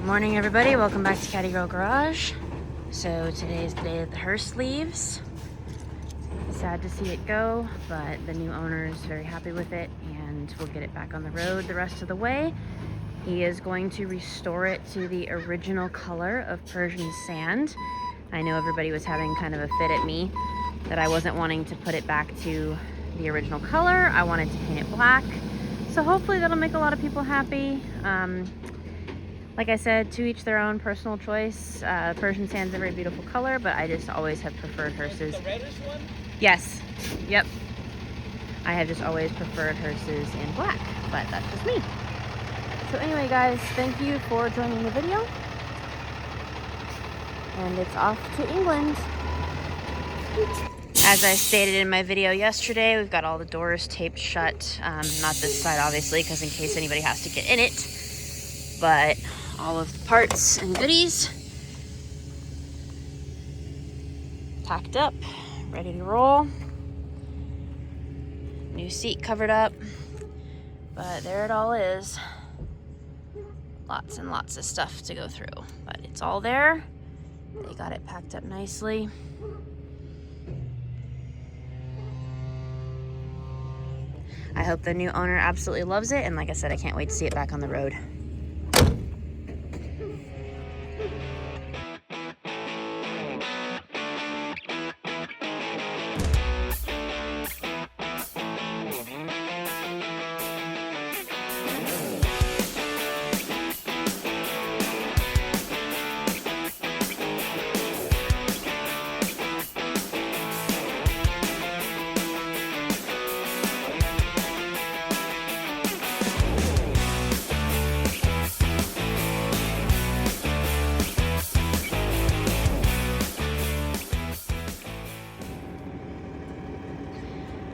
Morning everybody, welcome back to Caddy Girl Garage. So today is the day that the hearse leaves. Sad to see it go, but the new owner is very happy with it and we'll get it back on the road the rest of the way. He is going to restore it to the original color of Persian sand. I know everybody was having kind of a fit at me that I wasn't wanting to put it back to the original color. I wanted to paint it black. So hopefully that'll make a lot of people happy. Like I said, to each their own, personal choice. Persian sand's a very beautiful color, but I just always have preferred Hearses. The reddish one? Yes. Yep. I have just always preferred Hearses in black, but that's just me. So anyway, guys, thank you for joining the video. And it's off to England. As I stated in my video yesterday, we've got all the doors taped shut. Not this side, obviously, because in case anybody has to get in it. But all of the parts and goodies packed up, ready to roll. New seat covered up, but there it all is. Lots and lots of stuff to go through, but it's all there. They got it packed up nicely. I hope the new owner absolutely loves it, and like I said, I can't wait to see it back on the road.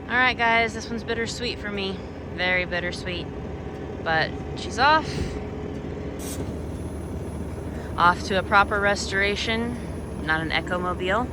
Alright guys, this one's bittersweet for me. Very bittersweet. But she's off. Off to a proper restoration, not an Ecomobile.